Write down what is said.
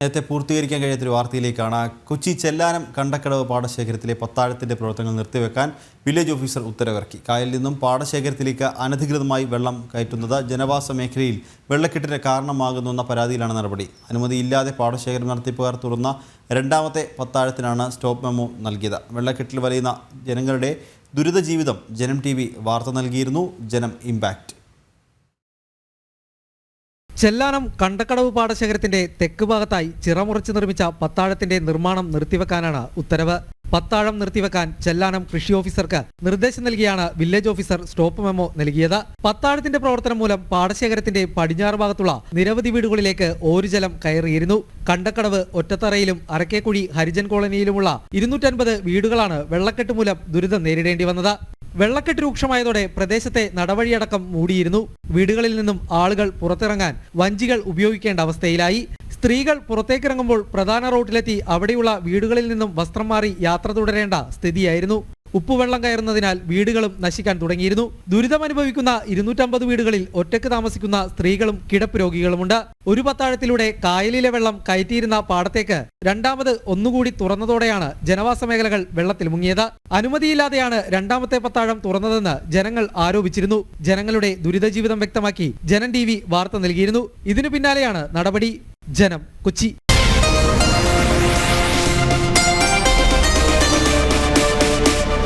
നേരത്തെ പൂർത്തീകരിക്കാൻ കഴിയാത്തൊരു വാർത്തയിലേക്കാണ്. കൊച്ചി ചെല്ലാനം കണ്ടക്കടവ് പാടശേഖരത്തിലെ പത്താഴത്തിന്റെ പ്രവർത്തനങ്ങൾ നിർത്തിവെക്കാൻ വില്ലേജ് ഓഫീസർ ഉത്തരവിറക്കി. കായലിൽ നിന്നും പാടശേഖരത്തിലേക്ക് അനധികൃതമായി വെള്ളം കയറ്റുന്നത് ജനവാസ മേഖലയിൽ വെള്ളക്കെട്ടിന് കാരണമാകുന്നുവെന്ന പരാതിയിലാണ് നടപടി. അനുമതിയില്ലാതെ പാടശേഖരം നടത്തിപ്പുകാർ തുറന്ന രണ്ടാമത്തെ പത്താഴത്തിനാണ് സ്റ്റോപ്പ് മെമ്മോ നൽകിയത്. വെള്ളക്കെട്ടിൽ വലയുന്ന ജനങ്ങളുടെ ദുരിത ജീവിതം ജനം TV വാർത്ത നൽകിയിരുന്നു. ജനം ഇമ്പാക്റ്റ്. ചെല്ലാനം കണ്ടക്കടവ് പാടശേഖരത്തിന്റെ തെക്ക് ഭാഗത്തായി ചിറമുറച്ച് നിർമ്മിച്ച പത്താഴത്തിന്റെ നിർമ്മാണം നിർത്തിവെക്കാനാണ് ഉത്തരവ്. പത്താഴം നിർത്തിവെക്കാൻ ചെല്ലാനം കൃഷി ഓഫീസർക്ക് നിർദ്ദേശം നൽകിയാണ് വില്ലേജ് ഓഫീസർ സ്റ്റോപ്പ് മെമ്മോ നൽകിയത്. പത്താഴത്തിന്റെ പ്രവർത്തനം മൂലം പാടശേഖരത്തിന്റെ പടിഞ്ഞാറ് ഭാഗത്തുള്ള നിരവധി വീടുകളിലേക്ക് ഓരുജലം കയറിയിരുന്നു. കണ്ടക്കടവ്, ഒറ്റത്തറയിലും അരക്കേക്കുഴി ഹരിജൻ കോളനിയിലുമുള്ള 250 വീടുകളാണ് വെള്ളക്കെട്ട് മൂലം ദുരിതം നേരിടേണ്ടി വന്നത്. വെള്ളക്കെട്ട് രൂക്ഷമായതോടെ പ്രദേശത്തെ നടവഴിയടക്കം മൂടിയിരുന്നു. വീടുകളിൽ നിന്നും ആളുകൾ പുറത്തിറങ്ങാൻ വഞ്ചികൾ ഉപയോഗിക്കേണ്ട അവസ്ഥയിലായി. സ്ത്രീകൾ പുറത്തേക്കിറങ്ങുമ്പോൾ പ്രധാന റോഡിലെത്തി അവിടെയുള്ള വീടുകളിൽ നിന്നും വസ്ത്രം മാറി യാത്ര തുടരേണ്ട സ്ഥിതിയായിരുന്നു. ഉപ്പുവെള്ളം കയറുന്നതിനാൽ വീടുകളും നശിക്കാൻ തുടങ്ങിയിരുന്നു. ദുരിതമനുഭവിക്കുന്ന 250 വീടുകളിൽ ഒറ്റയ്ക്ക് താമസിക്കുന്ന സ്ത്രീകളും കിടപ്പ് രോഗികളുമുണ്ട്. ഒരു പത്താഴത്തിലൂടെ കായലിലെ വെള്ളം കയറ്റിയിരുന്ന പാടത്തേക്ക് രണ്ടാമത് ഒന്നുകൂടി തുറന്നതോടെയാണ് ജനവാസ മേഖലകൾ വെള്ളത്തിൽ മുങ്ങിയത്. അനുമതിയില്ലാതെയാണ് രണ്ടാമത്തെ പത്താഴം തുറന്നതെന്ന് ജനങ്ങൾ ആരോപിച്ചിരുന്നു. ജനങ്ങളുടെ ദുരിത ജീവിതം വ്യക്തമാക്കി ജനം TV വാർത്ത നൽകിയിരുന്നു. ഇതിനു പിന്നാലെയാണ് നടപടി. ജനം, കൊച്ചി.